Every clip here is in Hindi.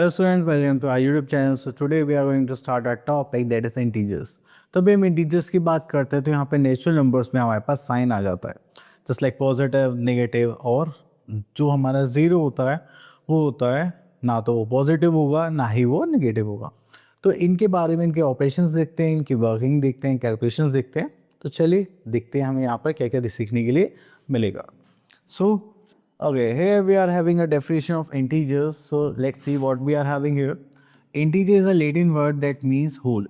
Hello students, welcome to our YouTube channel. So today we are going to start our topic that is integers. तो अभी हम इंटीजर्स की बात करते हैं तो यहाँ पे नेचुरल नंबर्स में हमारे पास साइन आ जाता है, जस्ट लाइक पॉजिटिव, नेगेटिव, और जो हमारा ज़ीरो होता है वो होता है ना तो वो पॉजिटिव होगा ना ही वो नेगेटिव होगा. तो इनके बारे में इनके ऑपरेशंस देखते हैं, इनकी वर्किंग देखते हैं, कैलकुलेशंस देखते हैं. तो चलिए देखते हैं हमें यहाँ पर क्या क्या सीखने के लिए मिलेगा. So okay, here we are having a definition of integers. So let's see what we are having here. Integer is a Latin word that means whole.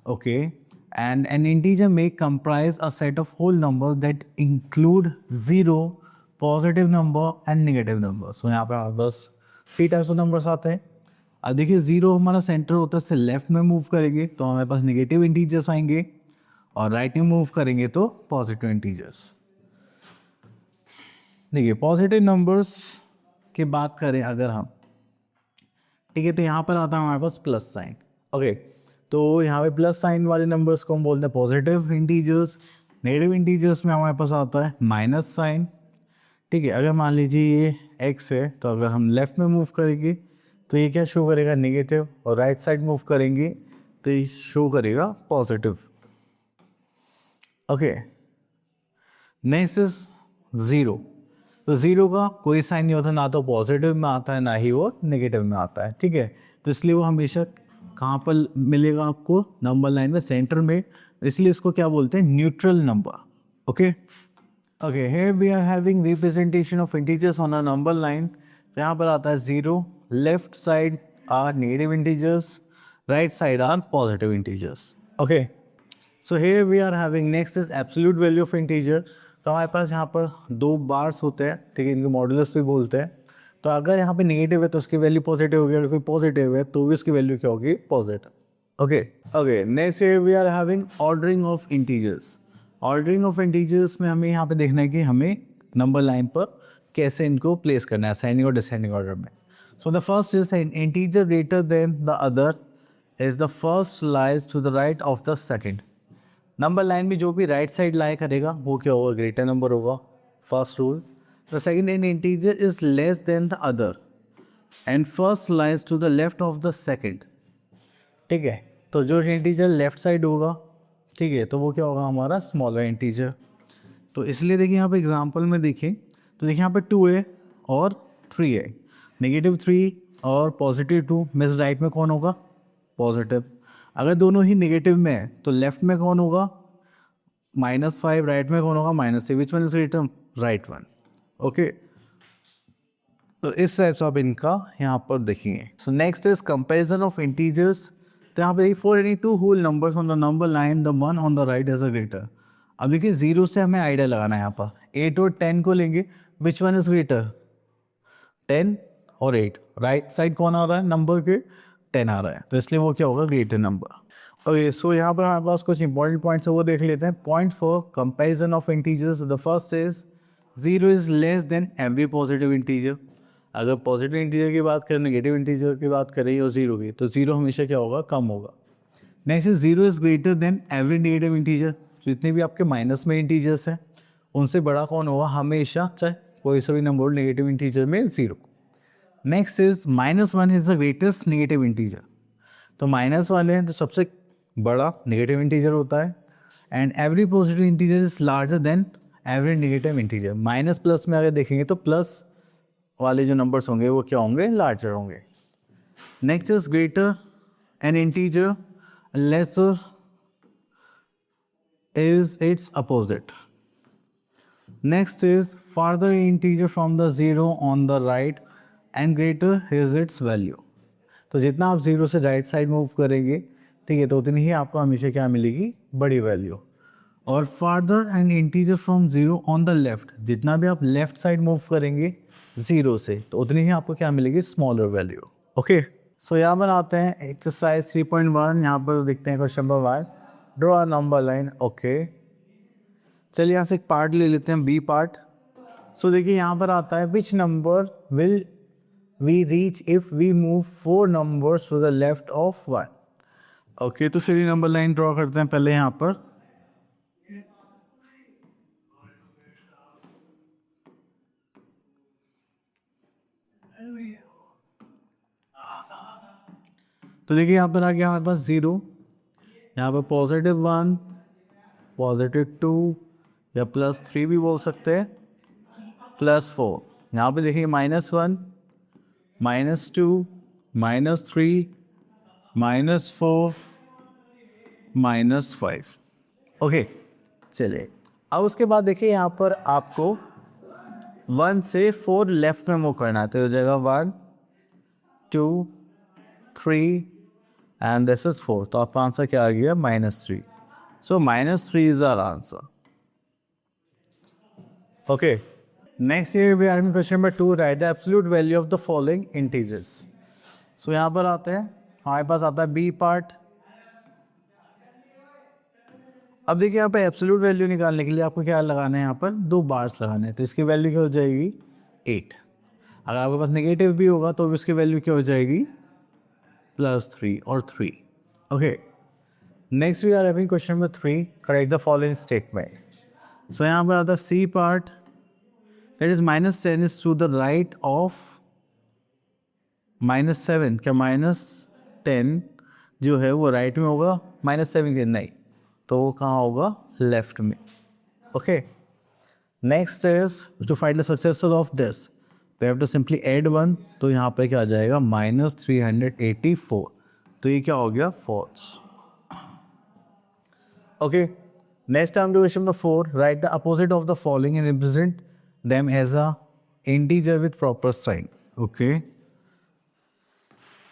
Okay, and an integer may comprise a set of whole numbers that include zero, positive number and negative number. So यहाँ पे हमारे पास 3 टाइप्स ऑफ नंबर्स आते हैं. अब देखिए जीरो हमारा सेंटर होता है, इससे लेफ्ट में मूव करेंगे तो हमारे पास नेगेटिव इंटीजर्स आएंगे और राइट में मूव करेंगे तो पॉजिटिव इंटीजर्स. देखिए पॉजिटिव नंबर्स की बात करें अगर हम, ठीक है, तो यहाँ पर आता है हमारे पास प्लस साइन. ओके, तो यहाँ पे प्लस साइन वाले नंबर्स को हम बोलते हैं पॉजिटिव इंटीजर्स. नेगेटिव इंटीजर्स में हमारे पास आता है माइनस साइन. ठीक है, अगर मान लीजिए ये एक्स है तो अगर हम लेफ्ट में मूव करेंगे तो ये क्या शो करेगा, नेगेटिव, और राइट साइड मूव करेंगे तो ये शो करेगा positive. Okay, next is zero. तो ज़ीरो का कोई साइन नहीं होता, ना तो पॉजिटिव में आता है ना ही वो नेगेटिव में आता है. ठीक है, तो इसलिए वो हमेशा कहाँ पर मिलेगा आपको, नंबर लाइन में सेंटर में. इसलिए इसको क्या बोलते हैं, neutral number. Okay okay, here we are having representation of integers on a number line. यहाँ पर आता है zero, left side are negative integers, right side are positive integers. Okay, so here we are having next is absolute value of integer. तो हमारे पास यहाँ पर दो बार्स होते हैं, ठीक है, इनको मॉडुलस भी बोलते हैं. तो अगर यहाँ पे नेगेटिव है तो उसकी वैल्यू पॉजिटिव होगी, अगर कोई पॉजिटिव है तो भी उसकी वैल्यू क्या होगी, positive. Okay okay, next we are having ordering of integers. Ordering of integers में हमें यहाँ पे देखना है कि हमें नंबर लाइन पर कैसे इनको प्लेस करना है, असेंडिंग और डिसेंडिंग ऑर्डर में. So the first is an integer greater than the other is the first lies to the right of the second. Number line में जो भी राइट साइड लाई करेगा वो क्या होगा, ग्रेटर नंबर होगा, first rule. The second, an integer is less than the other and first lies to the left of the second. ठीक है, तो जो इंटीजर लेफ्ट साइड होगा, ठीक है, तो वो क्या होगा, हमारा स्मॉलर इंटीजर. तो इसलिए देखिए यहाँ पे एग्जांपल में देखें तो देखिए यहाँ पे 2 है और 3 है, नेगेटिव 3 और पॉजिटिव 2 में राइट में कौन होगा, पॉजिटिव. अगर दोनों ही नेगेटिव में है तो लेफ्ट में कौन होगा, -5, राइट में कौन होगा, -3. Which one is return, right one. Okay, तो इस टाइप से आप इनका यहाँ पर देखेंगे. So next is comparison of integers. तो यहाँ पे देखिए for any two whole numbers on the number line the one on the right is a greater. अब देखिए जीरो से हमें आइडिया लगाना है, यहाँ पर 8 और 10 को लेंगे, विच वन इज ग्रेटर, 10 और 8. राइट साइड कौन आ रहा है नंबर के, 10 आ रहा है, तो इसलिए वो क्या होगा, ग्रेटर नंबर. ओके, सो यहाँ पर हमारे पास कुछ इंपॉर्टेंट पॉइंट्स है वो देख लेते हैं. Point for comparison of integers. The first is zero is less then every positive integer. अगर पॉजिटिव इंटीजर की बात करें, नेगेटिव इंटीजर की बात करें और जीरो की, तो जीरो हमेशा क्या होगा, कम होगा. Next is zero is greater than every negative integer. जितने भी आपके माइनस में इंटीजर्स हैं उनसे बड़ा कौन होगा हमेशा, चाहे कोई सा भी नंबर नेगेटिव इंटीजर में, zero. Next is -1 is the greatest negative integer. तो माइनस वाले हैं तो सबसे बड़ा नेगेटिव इंटीजर होता है. And every positive integer is larger than every negative integer. Minus plus में अगर देखेंगे तो प्लस वाले जो नंबर्स होंगे वो क्या होंगे, लार्जर होंगे. Next is greater an integer, lesser is its opposite. Next is farther integer from the zero on the right and greater is its value. तो जितना आप जीरो से राइट साइड मूव करेंगे, ठीक है, तो उतनी ही आपको हमेशा क्या मिलेगी, बड़ी वैल्यू. और farther and integer from zero on the left, जितना भी आप लेफ्ट साइड मूव करेंगे जीरो से तो उतनी ही आपको क्या मिलेगी, स्मॉलर वैल्यू. ओके, सो यहाँ पर आते हैं एक्सरसाइज 3.1. यहाँ पर देखते हैं question number 1, draw a number line. Okay, चलिए यहाँ से एक पार्ट ले लेते हैं, बी पार्ट. सो देखिए यहाँ पर आता है which number will we reach if we move 4 numbers to the left of 1. Okay, तो चलिए नंबर लाइन ड्रॉ करते हैं पहले यहाँ पर. तो देखिए यहाँ पर आ गया हमारे पास 0, यहाँ पर +1, +2 या +3 भी बोल सकते हैं, +4। यहाँ पे देखिए -1, -2, -3, -4, -5। ओके, चलिए अब उसके बाद देखिए यहाँ पर आपको 1 से 4 लेफ्ट में मूव करना है, तो हो जाएगा 1, 2, 3 एंड दिस इज 4। तो आपका आंसर क्या आ गया? -3। So -3 is our answer. Okay, next year we are in question number 2, write the absolute value of the following integers. So यहाँ पर आते हैं, हमारे पास आता है बी पार्ट। अब देखिए यहाँ पे एब्सोल्यूट वैल्यू निकालने के लिए आपको क्या लगाना है, यहाँ पर 2 बार्स लगाने हैं, तो इसकी वैल्यू क्या हो जाएगी? 8। अगर आपके पास नेगेटिव भी होगा तो भी उसकी वैल्यू क्या हो जाएगी? +3 और 3। Okay, next we are having question number 3, correct the following statement. So यहाँ पर आता है C part, that is -10 is to the right of -7। क्या -10 जो है वो राइट में होगा? -7 के नहीं, तो वो कहाँ होगा? लेफ्ट में। Okay, next is to find the successor of this, we have to simply add 1। तो यहाँ पे क्या आ जाएगा? -384। तो ये क्या हो गया? False. Okay, next time to question number 4, write the opposite of the following and represent them as a integer with proper sign. Okay,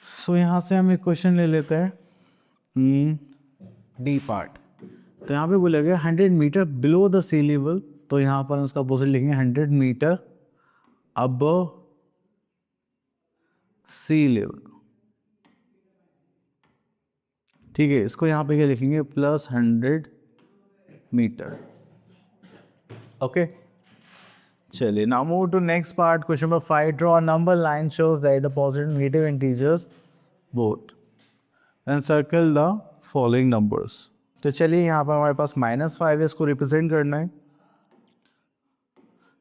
so यहाँ से हम एक क्वेश्चन ले लेते हैं, डी पार्ट। तो यहाँ पे बोलेगा 100 metre below the sea level, तो यहाँ पर उसका अपोजिट लिखेंगे 100 मीटर अबव सी लेवल। ठीक है, इसको यहाँ पे क्या लिखेंगे? +100 मीटर। ओके, चलिए now move to next part, question number 5, draw a number line shows that the positive and negative integers both and circle the following numbers. तो चलिए यहाँ पर हमारे पास -5 है, इसको रिप्रेजेंट करना है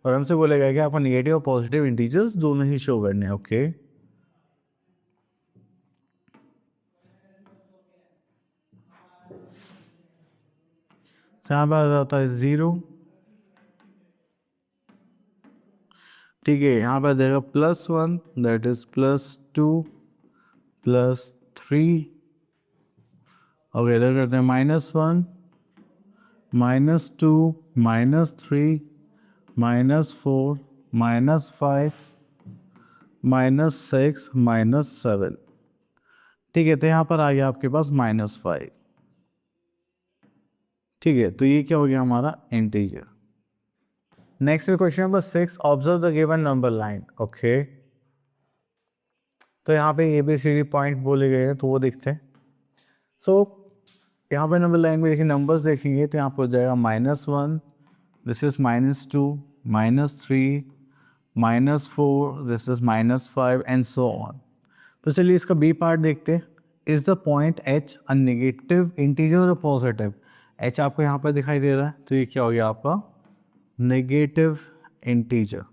और हमसे बोलेगा कि आपको नेगेटिव और पॉजिटिव इंटीजर्स दोनों ही शो करने हैं। ओके, यहाँ पर आता है 0। ठीक है, यहाँ पर देगा +1, दैट इज +2, +3। और इधर करते हैं -1, -2, -3, -4, -5, -6, -7। ठीक है, तो यहाँ पर आ गया आपके पास -5। ठीक है, तो ये क्या हो गया हमारा? Integer. Next question number 6, observe the given number line. Okay, तो यहाँ पे ABCD पॉइंट बोले गए हैं, तो वो देखते हैं। सो यहाँ पे नंबर लाइन में देखिए, नंबर्स देखेंगे तो यहाँ पर हो जाएगा -1, this is -2, -3, -4, this is -5 and so on. तो चलिए इसका बी पार्ट देखते हैं। Is the point H a negative integer और पॉजिटिव? H आपको यहाँ पर दिखाई दे रहा है, तो ये क्या हो गया आपका? Negative integer.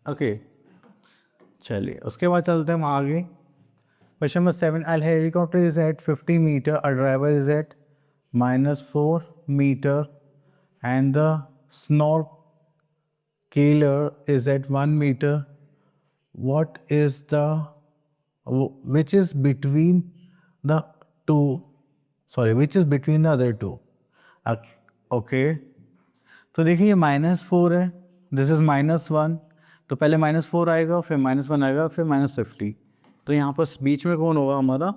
ओके, चलिए उसके बाद चलते हैं हम आगे। Question number 7, a helicopter is at 50 meter, a driver is at -4 meter and the snorkeler is at 1 meter. What is the which is between the two? Sorry, which is between the other two? Okay, तो देखिए ये -4 है, दिस इज -1, तो पहले -4 आएगा, फिर -1 आएगा, फिर -50। तो यहाँ पर बीच में कौन होगा हमारा?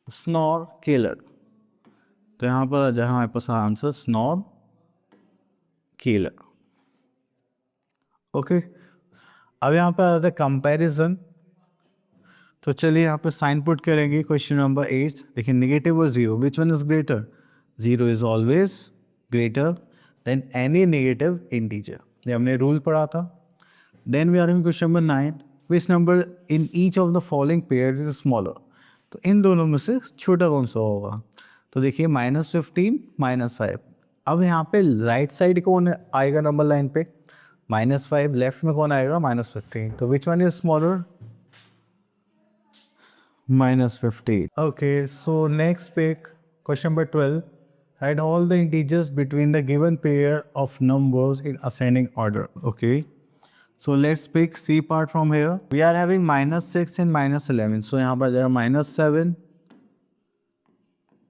स्नॉर्केलर। तो यहाँ पर आ जाए हमारे पास आंसर स्नॉर्केलर। ओके, अब यहाँ पर आता है कंपैरिजन। तो चलिए यहाँ पे साइन पुट करेंगे। क्वेश्चन नंबर 8 देखिए, नेगेटिव और 0, which one is greater? 0 is always greater than any negative integer, ये हमने रूल पढ़ा था। Then we are in question number 9, which number in each of the following pair is smaller? तो इन दोनों में से छोटा कौन सा होगा? तो देखिए -15, -5। अब यहाँ पे राइट साइड कौन आएगा नंबर लाइन पे? -5, लेफ्ट में कौन आएगा? -15। तो विच one is smaller? -15. Okay, so next pick question number 12. Write all the integers between the given pair of numbers in ascending order. Okay. So let's pick C part from here. We are having -6 and -11. So यहाँ पर जाएगा -7.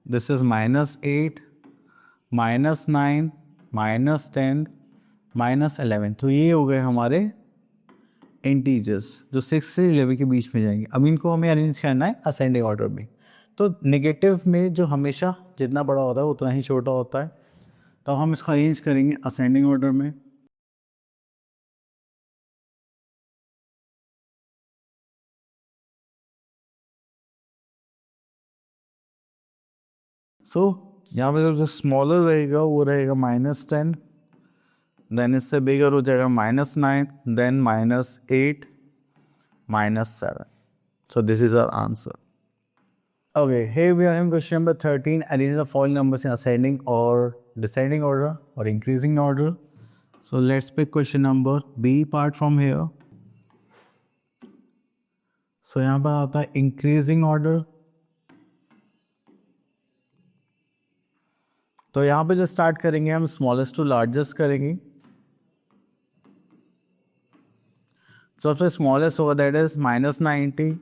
This is -8, -9, -10, -11. तो ये हो गए हमारे इंटीजर्स जो 6 से 11 के बीच में जाएंगे. अब इनको हमें अरेंज करना है असेंडिंग ऑर्डर में. तो नेगेटिव में जो हमेशा जितना बड़ा होता है उतना ही छोटा होता है. तो हम इसको अरेंज करेंगे असेंडिंग ऑर्डर में. सो यहाँ पे जो स्मॉलर रहेगा वो रहेगा -10. देन इससे बिगर हो जाएगा -9, then -8, -7. So this is our answer. Okay, here we are in question number 13. Arrange the following numbers in ascending or descending order or increasing order. So let's pick question number B part from here. So यहाँ पर आता है increasing order. तो यहाँ पे जो स्टार्ट करेंगे हम स्मॉलेस्ट टू लार्जेस्ट करेंगे. सबसे स्मॉलेस्ट होगा दैट इज -90.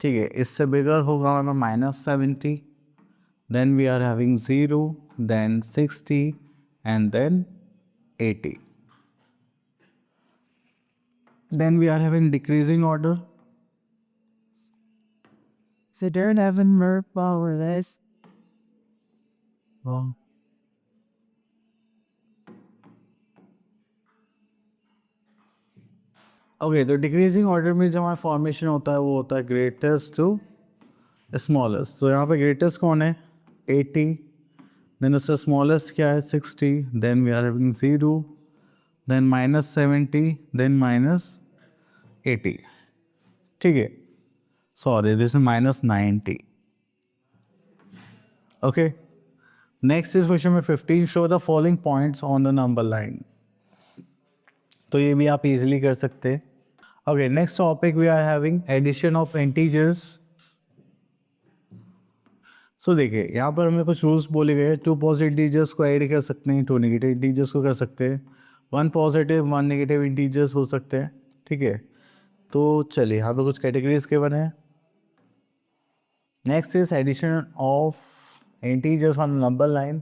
ठीक है, इससे बिगर होगा हमारा -70. Then we are having 0, then 60 and then 80. Then we are having decreasing order. So don't have a more powerless. Okay, तो डिक्रीजिंग ऑर्डर में जो हमारा फॉर्मेशन होता है वो होता है ग्रेटेस्ट टू स्मॉलेस्ट. तो यहाँ पे ग्रेटेस्ट कौन है 80. देन उससे स्मॉलेस्ट क्या है 60. Then we are having 0, then -70, then -80. ठीक है, sorry this is -90. Okay, next is question number 15. Show the following points on the number line. तो ये भी आप इजीली कर सकते हैं. Okay, next topic we are having addition of integers. So देखिए यहाँ पर हमें कुछ रूल्स बोले गए. 2 पॉजिटिव इंटीजर्स को ऐड कर सकते हैं, 2 नेगेटिव इंटीजर्स को कर सकते हैं, 1 पॉजिटिव 1 नेगेटिव इंटीजर्स हो सकते हैं. ठीक है, तो चलिए यहाँ पर कुछ कैटेगरीज के बने हैं. Next is addition of integers on number line.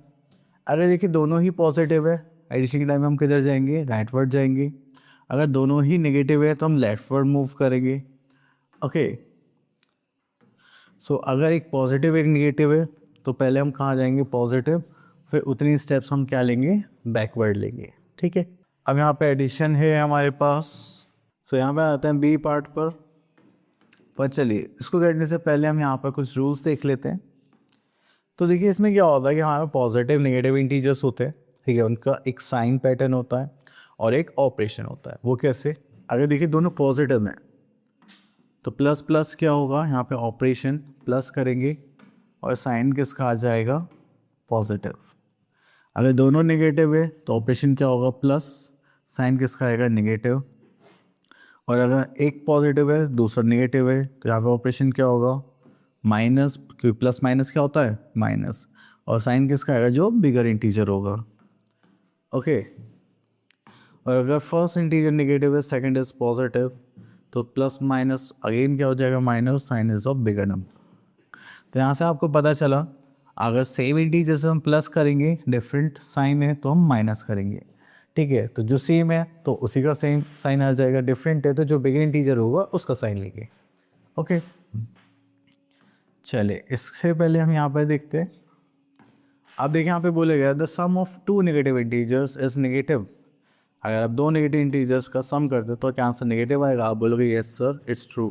अगर देखिए दोनों ही पॉजिटिव है, एडिशन के टाइम में हम किधर जाएंगे, राइटवर्ड जाएंगे. अगर दोनों ही नेगेटिव है तो हम लेफ्टवर्ड मूव करेंगे. ओके, सो अगर एक पॉजिटिव एक नेगेटिव है तो पहले हम कहाँ जाएंगे पॉजिटिव, फिर उतनी स्टेप्स हम क्या लेंगे बैकवर्ड लेंगे. ठीक है, अब यहाँ पे एडिशन है हमारे पास. सो यहाँ पे आते हैं बी पार्ट पर चलिए इसको करने से पहले हम यहाँ पर कुछ रूल्स देख लेते हैं. तो देखिए इसमें क्या होता है कि हमारे पॉजिटिव नेगेटिव इंटीजर्स होते हैं. ठीक है, उनका एक साइन पैटर्न होता है और एक ऑपरेशन होता है. वो कैसे, अगर देखिए दोनों पॉजिटिव में तो प्लस प्लस क्या होगा, यहाँ पे ऑपरेशन प्लस करेंगे और साइन किसका आ जाएगा पॉजिटिव. अगर दोनों नेगेटिव है तो ऑपरेशन क्या होगा प्लस, साइन किसका आएगा नेगेटिव. और अगर एक पॉजिटिव है दूसरा नेगेटिव है तो यहाँ पे ऑपरेशन क्या होगा माइनस, क्योंकि प्लस माइनस क्या होता है माइनस, और साइन किसका आएगा जो बिगर इंटीजर होगा. ओके, और अगर फर्स्ट इंटीजर नेगेटिव है सेकंड इज पॉजिटिव तो प्लस माइनस अगेन क्या हो जाएगा minus, sign is of bigger number. तो यहाँ से आपको पता चला अगर सेम इंटीजर से हम प्लस करेंगे, डिफरेंट साइन है तो हम माइनस करेंगे. ठीक है, तो जो सेम है तो उसी का सेम साइन आ जाएगा, डिफरेंट है तो जो बिगर इंटीजर होगा उसका साइन लेंगे. ओके, चलिए इससे पहले हम यहाँ पर देखते हैं. अब देखिए यहाँ पे बोले गया the sum of 2 negative integers is negative. अगर आप 2 नेगेटिव इंटीजर्स का सम करते तो क्या आंसर नेगेटिव आएगा. आप बोलोगे yes sir it's true.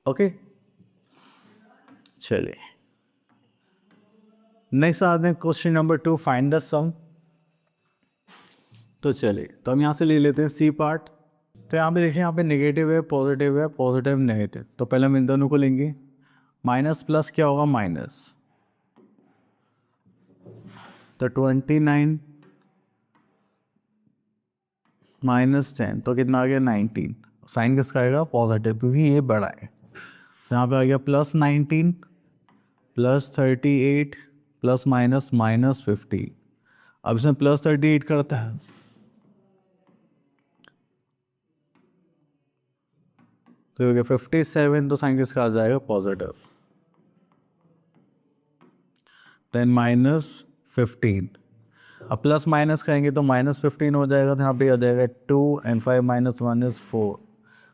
Okay, चलिए नेक्स्ट आते हैं क्वेश्चन नंबर 2, फाइंड द सम. तो चलिए तो हम यहाँ से ले लेते हैं सी पार्ट. तो यहाँ पे देखिए यहाँ पे नेगेटिव है पॉजिटिव नेगेटिव. तो पहले हम इन दोनों को लेंगे. माइनस प्लस क्या होगा माइनस, तो 29 -10 तो कितना आ गया 19. साइन किसका आएगा? पॉजिटिव, क्योंकि ये बड़ा है। तो यहाँ पे आ गया +19 +38 प्लस माइनस -50। अब इसमें +38 करता है तो हो गया 57, तो साइन किसका आ जाएगा? पॉजिटिव। देन -15, अब प्लस माइनस करेंगे तो -15 हो जाएगा, तो यहाँ पे आ जाएगा 2 and 5 - 1 is 4।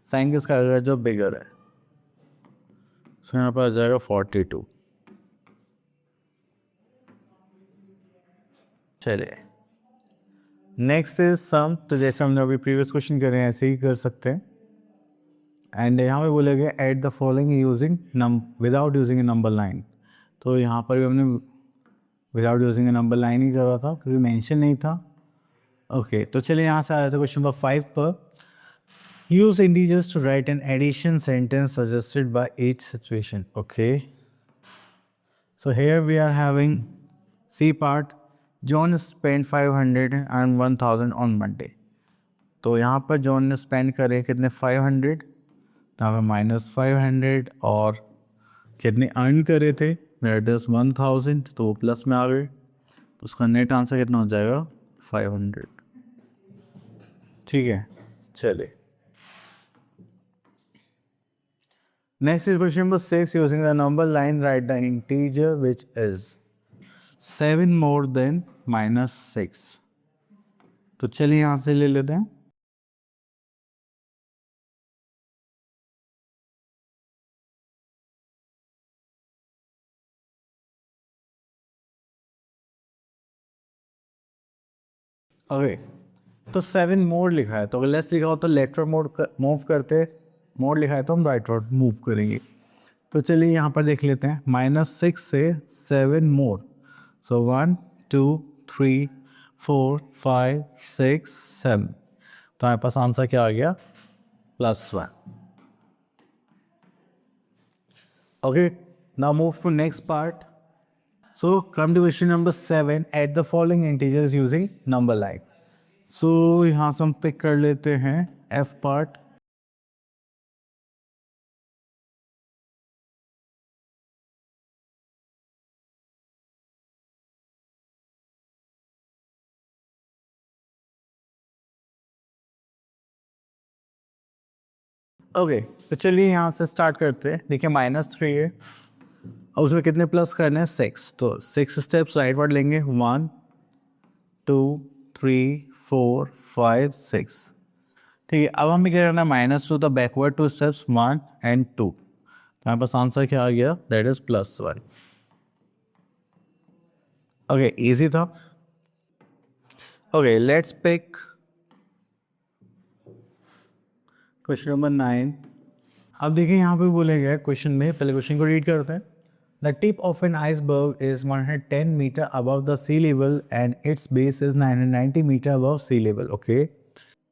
साइन किसका आएगा? जो बिगर है, सो यहाँ पर आ जाएगा 42। चलिए नेक्स्ट इज सम। तो जैसे हमने अभी प्रीवियस क्वेश्चन करे हैं ऐसे ही कर सकते हैं। एंड यहाँ पे बोलेंगे add the following using without using a number line. तो यहाँ पर भी हमने without using a number line ही करा था क्योंकि मेंशन नहीं था। ओके तो चलिए यहाँ से आ जाते हैं क्वेश्चन नंबर 5 पर। Use integers to write an addition sentence suggested by each situation. Okay so here we are having C part, John spend 500 and 1000 on Monday. तो यहाँ पर जॉन ने स्पेंड करे कितने? 500, यहाँ पे -500, और कितने अर्न करे थे? दैट इज 1000, तो वो प्लस में आ गए, तो उसका नेट आंसर कितना हो जाएगा? 500। ठीक है चलिए next is question number 6। Using the number line right the integer which is 7 more than -6। तो चलिए यहाँ से ले लेते हैं। ओके तो 7 मोड लिखा है, तो अगर लेस लिखा हो तो लेटरल मोड मूव करते, मोड लिखा है तो हम राइट वर्ड मूव करेंगे। तो चलिए यहाँ पर देख लेते हैं, -6 से 7 मोड, सो 1 2 3 4 5 6 7, तो हमारे पास आंसर क्या आ गया? +1। Okay now move to next part. So come to question number 7, add the following integers using number line। So यहाँ से हम पिक कर लेते हैं F पार्ट। ओके तो चलिए यहाँ से स्टार्ट करते हैं। देखिए -3 है और उसमें कितने प्लस करने हैं? 6, तो 6 स्टेप्स राइट वर्ड लेंगे, 1 2 3 4 5 6। ठीक है अब हमें क्या करना है? -2 द बैकवर्ड 2 स्टेप्स 1 and 2, तो हमारे पास आंसर क्या आ गया? That is +1। ओके इजी था। Okay let's pick question number 9। अब देखिए यहाँ पे बोलेगा क्वेश्चन में, पहले क्वेश्चन को रीड करते हैं। The tip of an iceberg is 110 metre above the sea level and its base is 990 metre above sea level. Okay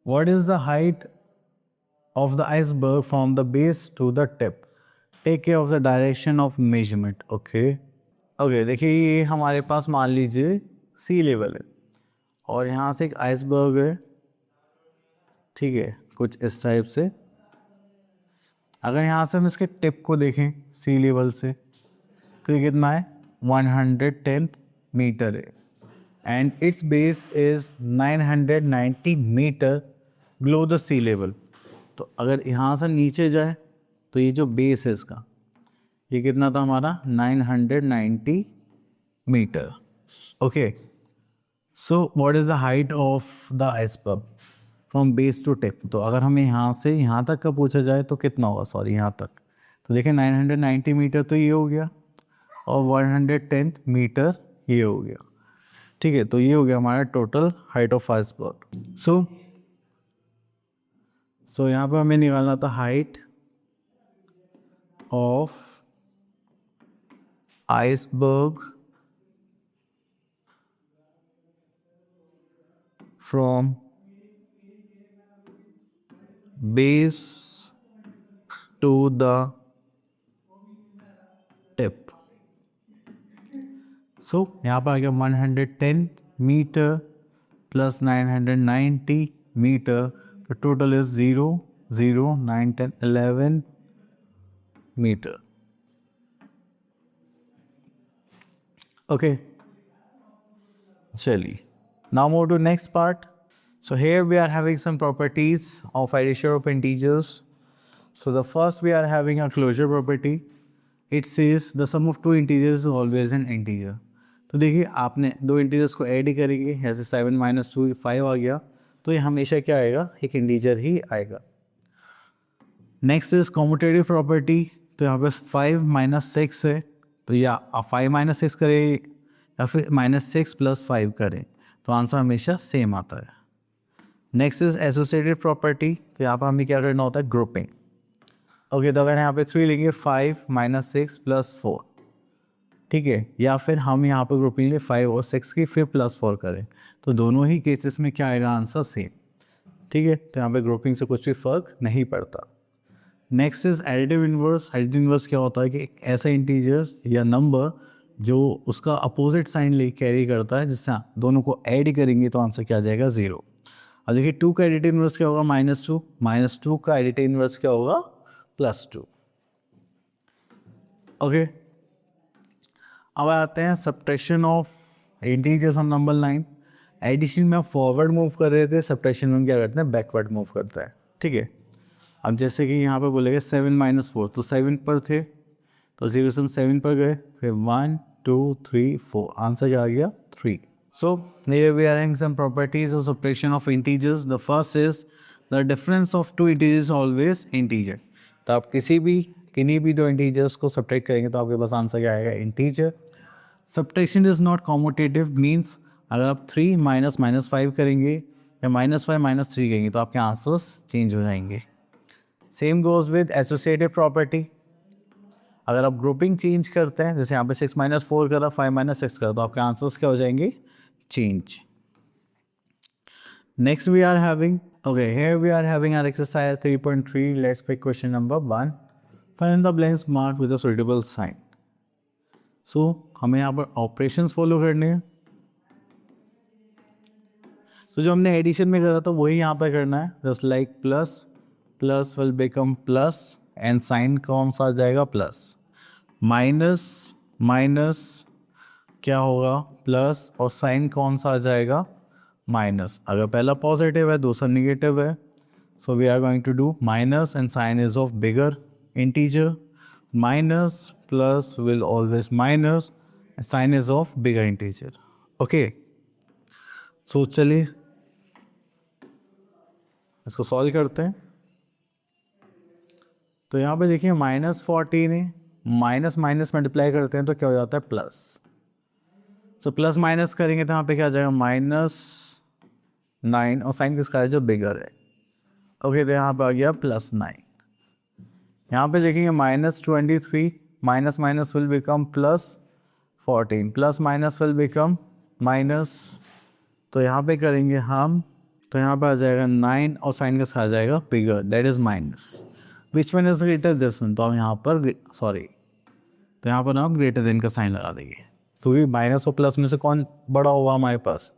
what is the height of the iceberg from the base to the tip? Take care of the direction of measurement. Okay okay देखिए ये हमारे पास मान लीजिए सी लेवल है और यहाँ से एक आइसबर्ग है, ठीक है, कुछ इस टाइप से। अगर यहाँ से हम इसके टिप को देखें सी लेवल से तो ये कितना है? 110 मीटर है and its base is 990 metre below the sea level. तो अगर यहाँ से नीचे जाए तो ये जो बेस है इसका, ये कितना था हमारा? 990 metre. Okay so what is the height of the iceberg from base to tip? तो अगर हमें यहाँ से यहाँ तक का पूछा जाए तो कितना होगा? सॉरी यहाँ तक, तो देखिए 990 मीटर तो ये हो गया और 110 मीटर ये हो गया। ठीक है तो ये हो गया हमारा total height of iceberg. So यहाँ पर हमें निकालना था height of iceberg from base to the tip. So यहाँ पर आ गया 110 मीटर प्लस 990 मीटर, तो total is 0 0, 9, 10, 11 meter. Okay. Chali. Now move to next part. So here we are having some properties of addition of integers. So the first we are having a closure property. It says the sum of two integers is always an integer. तो देखिए आपने दो इंटीजर्स को ऐड ही करेंगे, जैसे 7 - 2 5 आ गया, तो ये हमेशा क्या आएगा, एक इंटीजर ही आएगा. Next is commutative property. तो यहाँ पे 5 - 6 है, तो या 5 - 6 करें या फिर -6 + 5 करें, तो आंसर हमेशा सेम आता है. Next is associated property. तो यहाँ पर हमें क्या करना होता है, ग्रुपिंग. ओके, तो अगर यहाँ पे 3 लेंगे 5 - 6 + 4, ठीक है, या फिर हम यहाँ पर ग्रुपिंग ले 5 और 6 की फिर +4 करें, तो दोनों ही केसेस में क्या आएगा, आंसर सेम. ठीक है, तो यहाँ पे ग्रुपिंग से कुछ भी फर्क नहीं पड़ता. Next is additive inverse. Additive inverse क्या होता है कि एक ऐसा इंटीजर या नंबर जो उसका अपोजिट साइन ले कैरी करता है, जिससे दोनों को ऐड करेंगे तो आंसर क्या आ जाएगा, 0. अब देखिए 2 का एडिटिव इन्वर्स क्या होगा, -2. -2 का एडिटिव इन्वर्स क्या होगा, +2. ओके, अब आते हैं subtraction of integers on number line. Addition में फॉरवर्ड मूव कर रहे थे, सब्ट्रैक्शन में क्या करते हैं, बैकवर्ड मूव करता है. ठीक है, अब जैसे कि यहाँ पे बोलेगा 7 - 4, तो 7 पर थे तो 0 से हम 7 पर गए, फिर 1 2 3 4, आंसर क्या आ गया, 3. सो here we are having some properties of subtraction of integers. The first is the difference of two integers is always integer. तो आप किन्हीं भी दो इंटीजर्स को सब्ट्रैक्ट करेंगे तो आपके पास आंसर क्या आएगा, integer. Subtraction is not commutative, means अगर आप 3 - -5 करेंगे या -5 - 3 करेंगे तो आपके आंसर्स चेंज हो जाएंगे. Same goes with associative property. अगर आप ग्रुपिंग चेंज करते हैं, जैसे यहाँ पे 6 - 4 करा, 5 - 6 करा, तो आपके आंसर्स क्या हो जाएंगे, change. Next we are having, okay, here we are having our exercise 3.3. Let's pick question number 1. Find the blanks marked with a suitable sign. So हमें यहाँ पर ऑपरेशंस फॉलो करने हैं. तो जो हमने एडिशन में करा था वही यहाँ पर करना है, just like plus plus will become plus and sign कौन सा आ जाएगा, प्लस. माइनस माइनस क्या होगा, प्लस, और साइन कौन सा आ जाएगा, माइनस. अगर पहला पॉजिटिव है दूसरा निगेटिव है, so we are going to do minus and sign is of bigger integer. Minus plus will always minus, sign is of bigger integer. Okay, so चलिए इसको सॉल्व करते हैं. तो यहाँ पे देखिए -14 है, माइनस माइनस मल्टीप्लाई करते हैं तो क्या हो जाता है, प्लस. तो प्लस माइनस करेंगे तो यहाँ पे क्या आ जाएगा, -9, और साइन किसका है, जो बिगर है. ओके, तो यहाँ पे आ गया +9. यहाँ पे देखेंगे -23, minus minus will become +14, plus minus will become minus. तो यहाँ पे करेंगे हम, तो यहाँ पे आ जाएगा 9 और साइन किसका आ जाएगा, bigger, that is minus. Which one is greater this one, तो हम यहाँ पर तो यहाँ पर हम ग्रेटर देन का साइन लगा देंगे, क्योंकि माइनस और प्लस में से कौन बड़ा होगा हमारे पास,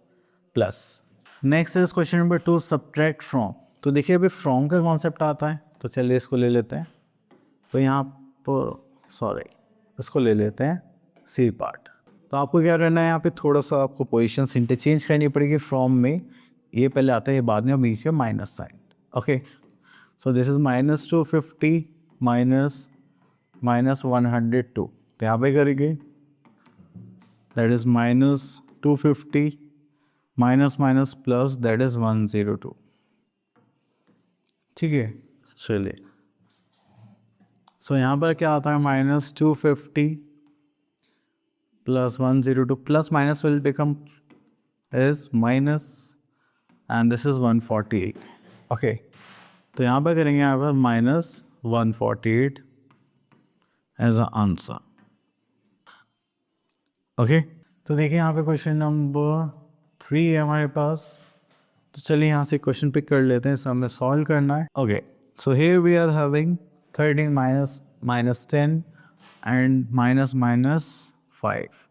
plus. Next is question number 2, subtract from. तो देखिए अभी फ्रॉम का कॉन्सेप्ट आता है, तो चलिए इसको ले लेते हैं. तो यहाँ पर इसको ले लेते हैं सी पार्ट. तो आपको क्या करना है, यहाँ पे थोड़ा सा आपको पोजिशंस इंटरचेंज करनी पड़ेगी. फ्रॉम में ये पहले आता है, ये बाद में, बीच में minus sign. Okay, so this is -250 -102. तो यहाँ पे करेंगे, that is -250 minus minus plus, that is 102. ठीक है, चलिए. सो यहाँ पर क्या आता है, -250 plus 102, plus minus will become is minus, and this is 148. Okay, तो यहाँ पर करेंगे, यहाँ पर -148 एज अ आंसर. ओके, तो देखिए यहाँ पे क्वेश्चन नंबर 3 है हमारे पास. तो चलिए यहाँ से क्वेश्चन पिक कर लेते हैं, इसमें हमें सॉल्व करना है. Okay, so here we are having 13 minus 10 and -5.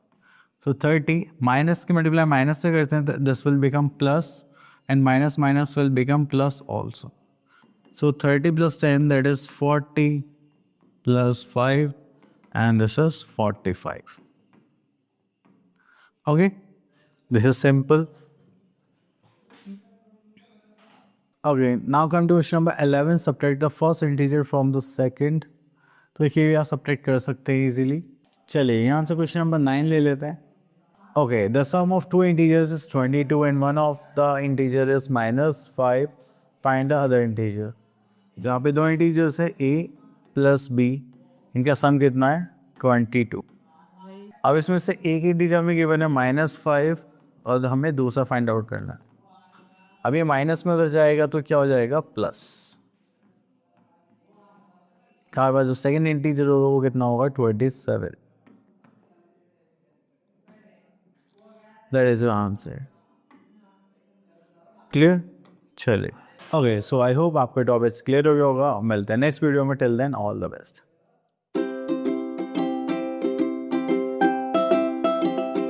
So 30 minus की मल्टीप्लाई माइनस से करते हैं, this will become plus, and minus minus will become plus also. So 30 plus 10, that is 40 plus 5, and this is 45. Okay, this is simple. Okay, now come to question number 11. Subtract the first integer from the second. तो देखिए आप सब्ट्रैक्ट कर सकते हैं इजीली. चलिए यहाँ से क्वेश्चन नंबर 9 ले लेते हैं. Okay, the sum of two integers is 22 and one of the integer is -5. Find the other integer. जहाँ पे दो इंटीजर्स है a प्लस b, इनका सम कितना है 22. अब इसमें से एक इंटीजर में गिवन है -5 और हमें दूसरा फाइंड आउट करना है. अब ये माइनस में उधर जाएगा तो क्या हो जाएगा प्लस. हमारे पास जो सेकेंड इंटीजर होगा वो कितना होगा 27. That is your answer. Clear. चलिए. ओके, सो आई होप आपका टॉपिक्स क्लियर हो गया होगा. मिलते हैं नेक्स्ट वीडियो में. Till then all the best.